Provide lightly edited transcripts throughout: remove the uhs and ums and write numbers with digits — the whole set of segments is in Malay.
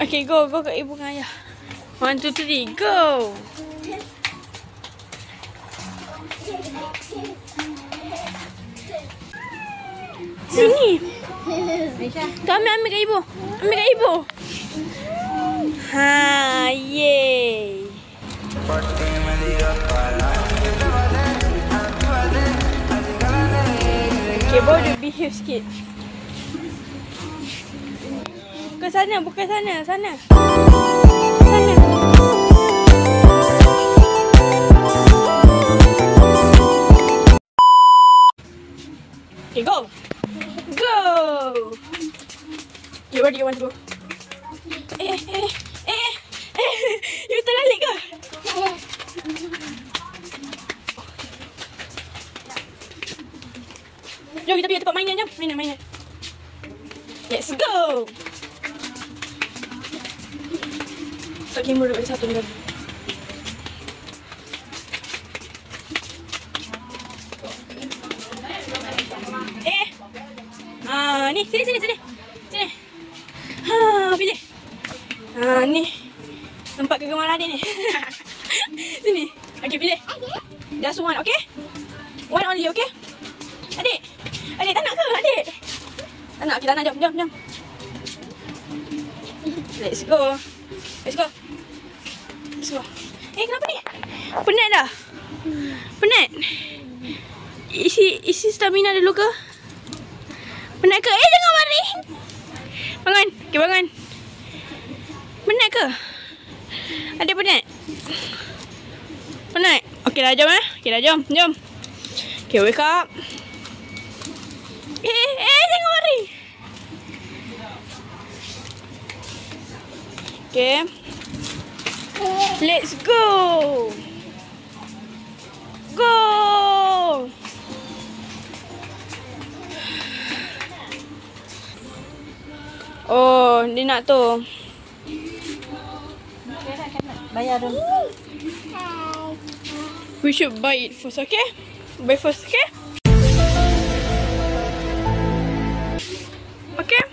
Okay, go ke ibu dengan ayah. 1, 2, 3, go. Sini. Tu ambil kat ibu. Ambil kat ibu. Ha, yeay. Okay, baru dia behave sikit. Bukan sana, bukan sana. Sana. Sana. Okay, go. Go. Okay, where do you want to go? You terlalik ke? Jom kita pergi tempat mainan, jom. Mainan. Let's go. Tak kira duduk satu ni. Ni, sini. Pilih. Ni. Tempat kegemaran adik ni. Sini. Okay, pilih. Just one, okay? One only, okay? Adik, tak nak ke, adik? Tak nak, kita nak, jom. Let's go. Kenapa ni? Penat dah? Penat? Isi stamina dulu ke? Penat ke? Jangan baring. Bangun. Okay, bangun. Penat ke? Adik penat? Penat? Okay dah, jom. Okay dah, jom. Okay, wake up. Jangan baring. Okay. Let's go. Oh, dia nak tu. Bayar dulu. We should buy it first, okay? Buy first, okay? Okay?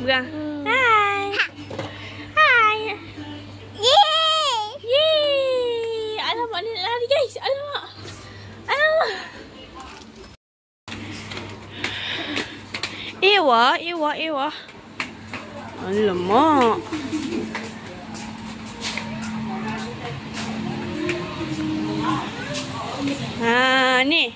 Pegang. Hai. Yeay. Alamak, ni lari guys. Alamak. Ewa. Alamak. Ni.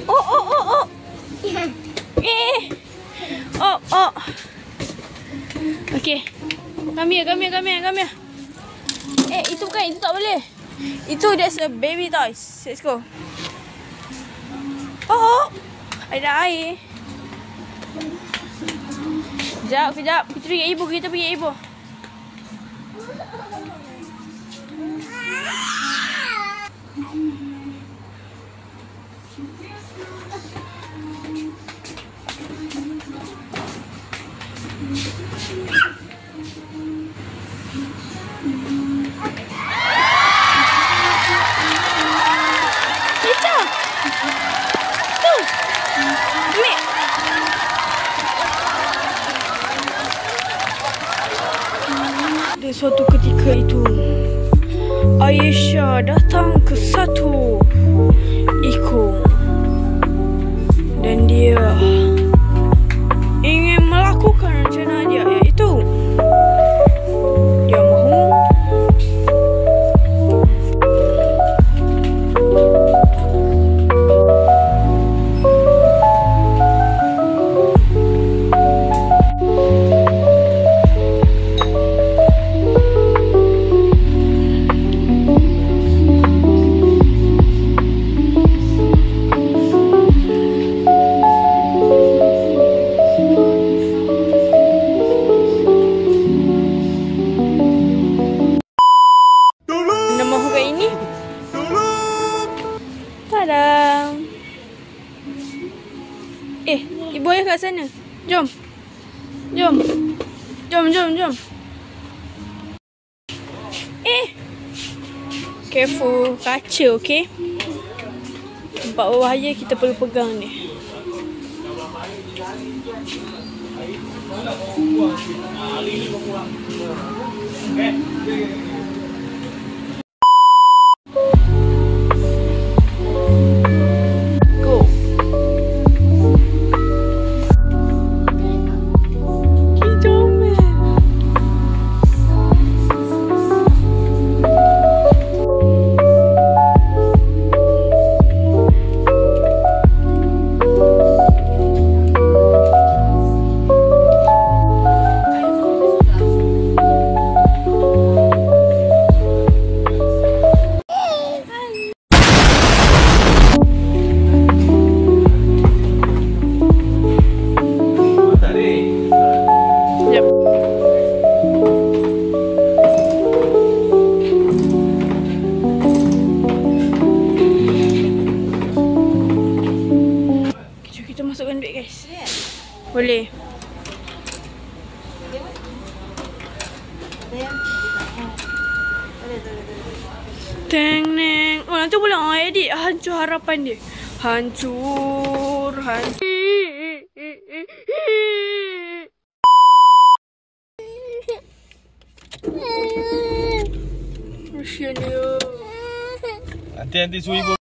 Oh. Oh. Okay. Come here. Itu bukan, itu tak boleh. Itu that's a baby toys. Let's go. Oh. Ada air. Kejap. Kita pergi kat ibu. Suatu ketika itu, Aisyah datang ke satu iko dan dia ingin melakukan rencana dia, iaitu dia mahu ibu ayah kat sana. Jom. Careful kaca, okay? Tempat berbahaya kita perlu pegang ni. Go. Masukkan duit guys. Boleh. Teng neng. Oh nanti boleh edit. Hancur harapan dia. Hancur. Kasihan dia. Nanti suri ibu